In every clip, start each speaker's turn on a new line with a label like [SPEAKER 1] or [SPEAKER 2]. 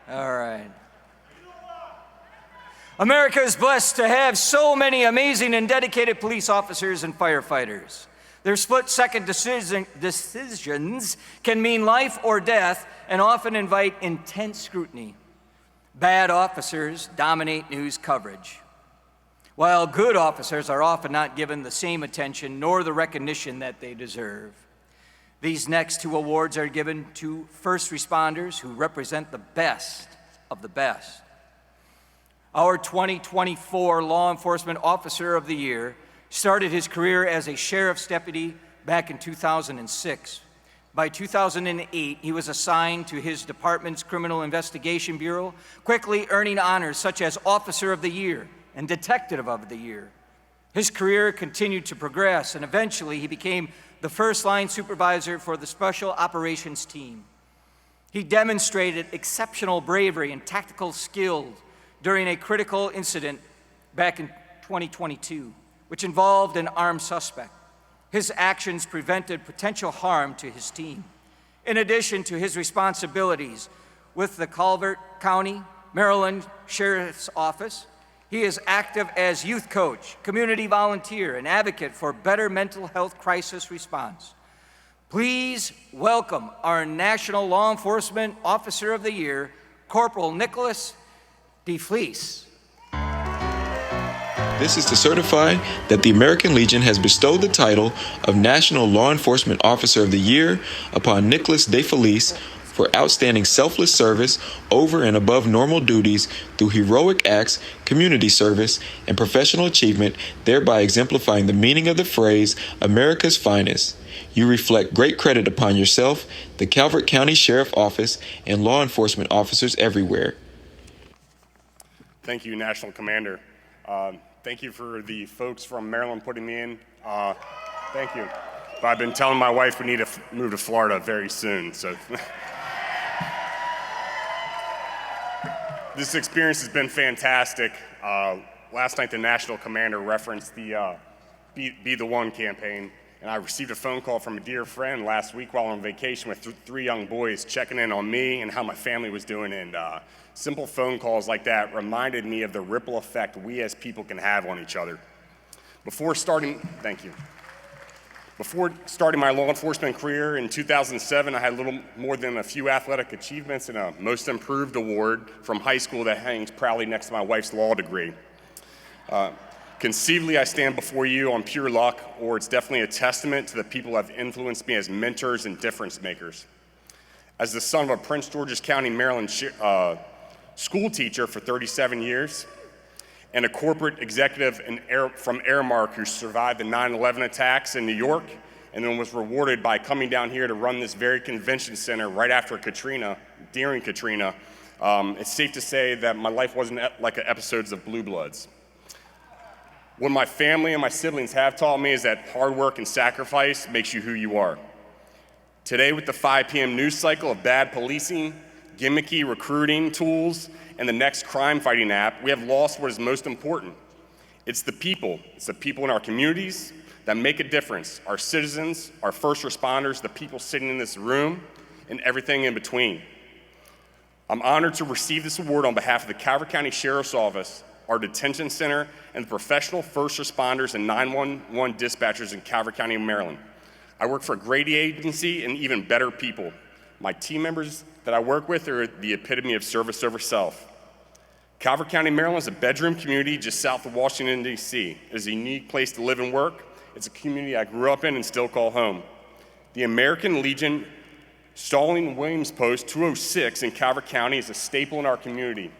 [SPEAKER 1] All right. America is blessed to have so many amazing and dedicated police officers and firefighters. Their split-second decisions can mean life or death and often invite intense scrutiny. Bad officers dominate news coverage, while good officers are often not given the same attention nor the recognition that they deserve. These next two awards are given to first responders who represent the best of the best. Our 2024 Law Enforcement Officer of the Year started his career as a sheriff's deputy back in 2006. By 2008, he was assigned to his department's Criminal Investigation Bureau, quickly earning honors such as Officer of the Year and Detective of the Year. His career continued to progress, and eventually he became the first-line supervisor for the Special Operations Team. He demonstrated exceptional bravery and tactical skill during a critical incident back in 2022, which involved an armed suspect. His actions prevented potential harm to his team. In addition to his responsibilities with the Calvert County, Maryland Sheriff's Office, he is active as youth coach, community volunteer, and advocate for better mental health crisis response. Please welcome our National Law Enforcement Officer of the Year, Corporal Nicholas DeFelice.
[SPEAKER 2] This is to certify that the American Legion has bestowed the title of National Law Enforcement Officer of the Year upon Nicholas DeFelice for outstanding selfless service over and above normal duties through heroic acts, community service, and professional achievement, thereby exemplifying the meaning of the phrase, America's finest. You reflect great credit upon yourself, the Calvert County Sheriff Office, and law enforcement officers everywhere.
[SPEAKER 3] Thank you, National Commander. Thank you for the folks from Maryland putting me in. Thank you. But I've been telling my wife we need to move to Florida very soon, so. This experience has been fantastic. Last night, the National Commander referenced the Be the One campaign, and I received a phone call from a dear friend last week while on vacation with three young boys checking in on me and how my family was doing, and simple phone calls like that reminded me of the ripple effect we as people can have on each other. Before starting my law enforcement career in 2007, I had little more than a few athletic achievements and a Most Improved award from high school that hangs proudly next to my wife's law degree. Conceivably, I stand before you on pure luck, or it's definitely a testament to the people who have influenced me as mentors and difference makers. As the son of a Prince George's County, Maryland school teacher for 37 years, and a corporate executive from Aramark who survived the 9/11 attacks in New York and then was rewarded by coming down here to run this very convention center right after Katrina, during Katrina, it's safe to say that my life wasn't like episodes of Blue Bloods. What my family and my siblings have taught me is that hard work and sacrifice makes you who you are. Today, with the 5 p.m. news cycle of bad policing, gimmicky recruiting tools, and the next crime-fighting app, we have lost what is most important. It's the people. It's the people in our communities that make a difference, our citizens, our first responders, the people sitting in this room, and everything in between. I'm honored to receive this award on behalf of the Calvert County Sheriff's Office, our detention center, and the professional first responders and 911 dispatchers in Calvert County, Maryland. I work for a great agency and even better people. My team members that I work with are the epitome of service over self. Calvert County, Maryland is a bedroom community just south of Washington, D.C. It is a unique place to live and work. It's a community I grew up in and still call home. The American Legion Stalling Williams Post 206 in Calvert County is a staple in our community.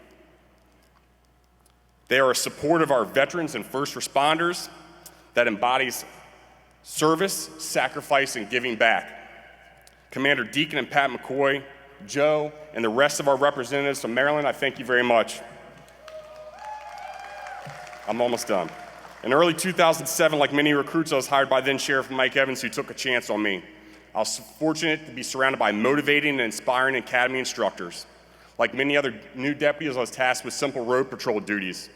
[SPEAKER 3] They are a support of our veterans and first responders that embodies service, sacrifice, and giving back. Commander Deacon and Pat McCoy, Joe, and the rest of our representatives from Maryland, I thank you very much. I'm almost done. In early 2007, like many recruits, I was hired by then Sheriff Mike Evans, who took a chance on me. I was fortunate to be surrounded by motivating and inspiring academy instructors. Like many other new deputies, I was tasked with simple road patrol duties.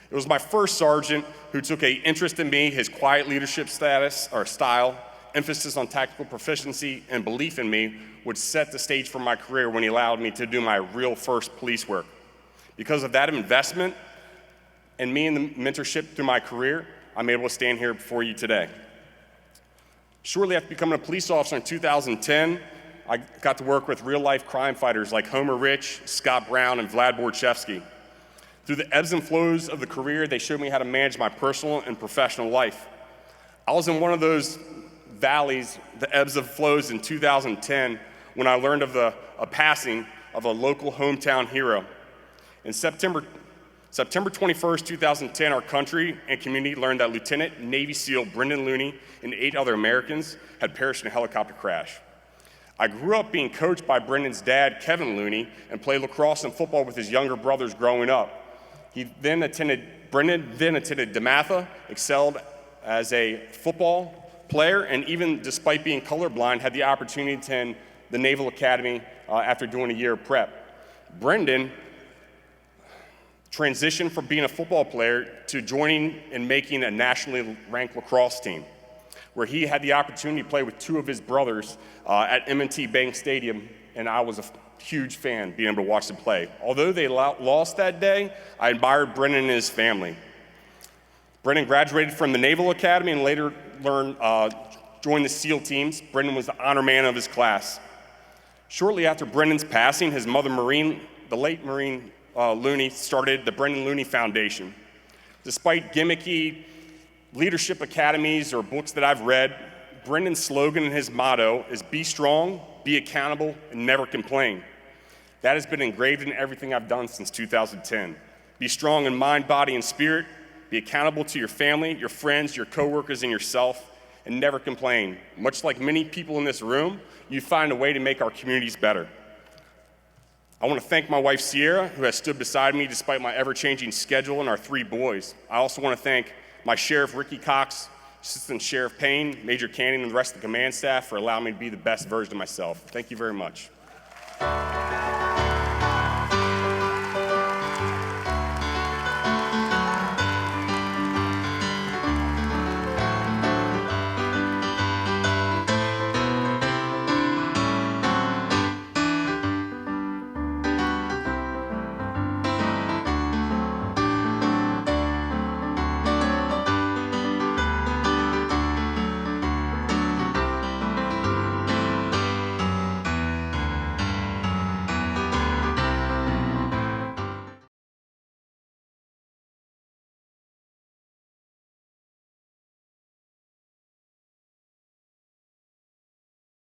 [SPEAKER 3] It was my first sergeant who took an interest in me, his quiet leadership style, emphasis on tactical proficiency and belief in me would set the stage for my career when he allowed me to do my real first police work. Because of that investment and me and the mentorship through my career, I'm able to stand here before you today. Shortly after becoming a police officer in 2010, I got to work with real-life crime fighters like Homer Rich, Scott Brown, and Vlad Borchevsky. Through the ebbs and flows of the career, they showed me how to manage my personal and professional life. I was in one of those valleys, the ebbs and flows in 2010, when I learned of a passing of a local hometown hero. In September 21st, 2010, our country and community learned that Lieutenant Navy SEAL Brendan Looney and 8 other Americans had perished in a helicopter crash. I grew up being coached by Brendan's dad, Kevin Looney, and played lacrosse and football with his younger brothers growing up. Brendan then attended DeMatha, excelled as a football player, and even despite being colorblind, had the opportunity to attend the Naval Academy after doing a year of prep. Brendan transitioned from being a football player to joining and making a nationally ranked lacrosse team, where he had the opportunity to play with 2 of his brothers at M&T Bank Stadium, and I was a huge fan being able to watch them play. Although they lost that day, I admired Brendan and his family. Brendan graduated from the Naval Academy and later joined the SEAL teams. Brendan was the honor man of his class. Shortly after Brendan's passing, his mother, Maureen, the late Maureen Looney, started the Brendan Looney Foundation. Despite gimmicky leadership academies or books that I've read, Brendan's slogan and his motto is be strong, be accountable, and never complain. That has been engraved in everything I've done since 2010. Be strong in mind, body, and spirit. Be accountable to your family, your friends, your coworkers, and yourself, and never complain. Much like many people in this room, you find a way to make our communities better. I want to thank my wife, Sierra, who has stood beside me despite my ever-changing schedule, and our 3 boys. I also want to thank my Sheriff, Ricky Cox, Assistant Sheriff Payne, Major Cannon, and the rest of the command staff for allowing me to be the best version of myself. Thank you very much.